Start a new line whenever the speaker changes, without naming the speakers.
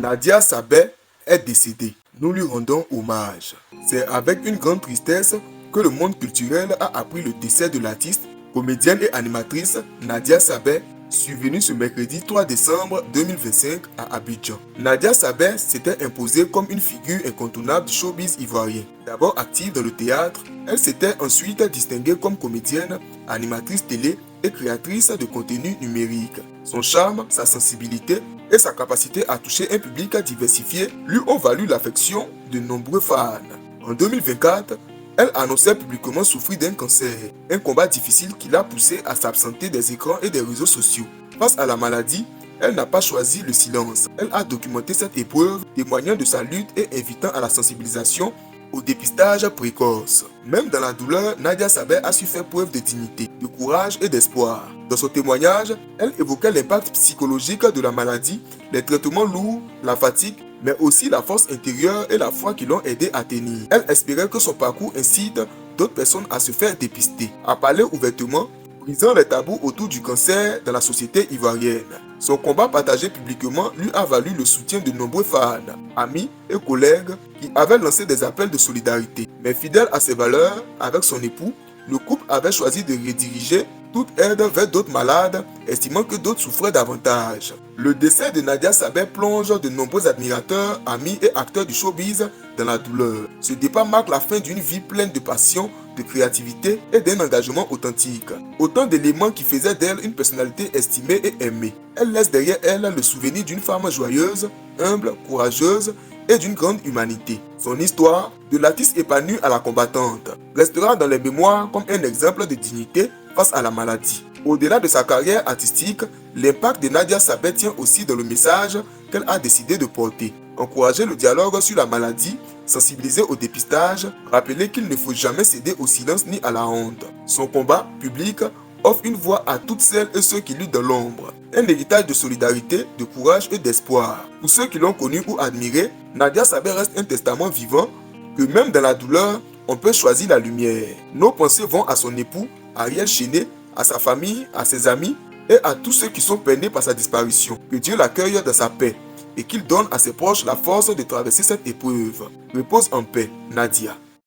Nadia Sabet est décédée. Nous lui rendons hommage. C'est avec une grande tristesse que le monde culturel a appris le décès de l'artiste, comédienne et animatrice Nadia Sabet, survenue ce mercredi 3 décembre 2025 à Abidjan. Nadia Sabet s'était imposée comme une figure incontournable du showbiz ivoirien. D'abord active dans le théâtre, elle s'était ensuite distinguée comme comédienne, animatrice télé et créatrice de contenu numérique. Son charme, sa sensibilité et sa capacité à toucher un public diversifié lui ont valu l'affection de nombreux fans. En 2024, elle annonçait publiquement souffrir d'un cancer, un combat difficile qui l'a poussée à s'absenter des écrans et des réseaux sociaux. Face à la maladie, elle n'a pas choisi le silence. Elle a documenté cette épreuve, témoignant de sa lutte et invitant à la sensibilisation au dépistage précoce. Même dans la douleur, Nadia Sabet a su faire preuve de dignité, de courage et d'espoir. Dans son témoignage, elle évoquait l'impact psychologique de la maladie, les traitements lourds, la fatigue, mais aussi la force intérieure et la foi qui l'ont aidé à tenir. Elle espérait que son parcours incite d'autres personnes à se faire dépister, à parler ouvertement, brisant les tabous autour du cancer dans la société ivoirienne. Son combat partagé publiquement lui a valu le soutien de nombreux fans, amis et collègues qui avaient lancé des appels de solidarité. Mais fidèle à ses valeurs, avec son époux, le couple avait choisi de rediriger toute aide vers d'autres malades, estimant que d'autres souffraient davantage. Le décès de Nadia Sabet plonge de nombreux admirateurs, amis et acteurs du showbiz dans la douleur. Ce départ marque la fin d'une vie pleine de passion, de créativité et d'un engagement authentique. Autant d'éléments qui faisaient d'elle une personnalité estimée et aimée. Elle laisse derrière elle le souvenir d'une femme joyeuse, humble, courageuse et d'une grande humanité. Son histoire, de l'artiste épanoui à la combattante, restera dans les mémoires comme un exemple de dignité face à la maladie. Au-delà de sa carrière artistique, l'impact de Nadia Sabet tient aussi dans le message qu'elle a décidé de porter. Encourager le dialogue sur la maladie, sensibiliser au dépistage, rappeler qu'il ne faut jamais céder au silence ni à la honte. Son combat public offre une voix à toutes celles et ceux qui luttent dans l'ombre. Un héritage de solidarité, de courage et d'espoir. Pour ceux qui l'ont connue ou admirée, Nadia Sabet reste un testament vivant que même dans la douleur, on peut choisir la lumière. Nos pensées vont à son époux, Ariel Chéné, à sa famille, à ses amis et à tous ceux qui sont peinés par sa disparition. Que Dieu l'accueille dans sa paix et qu'il donne à ses proches la force de traverser cette épreuve. Repose en paix, Nadia.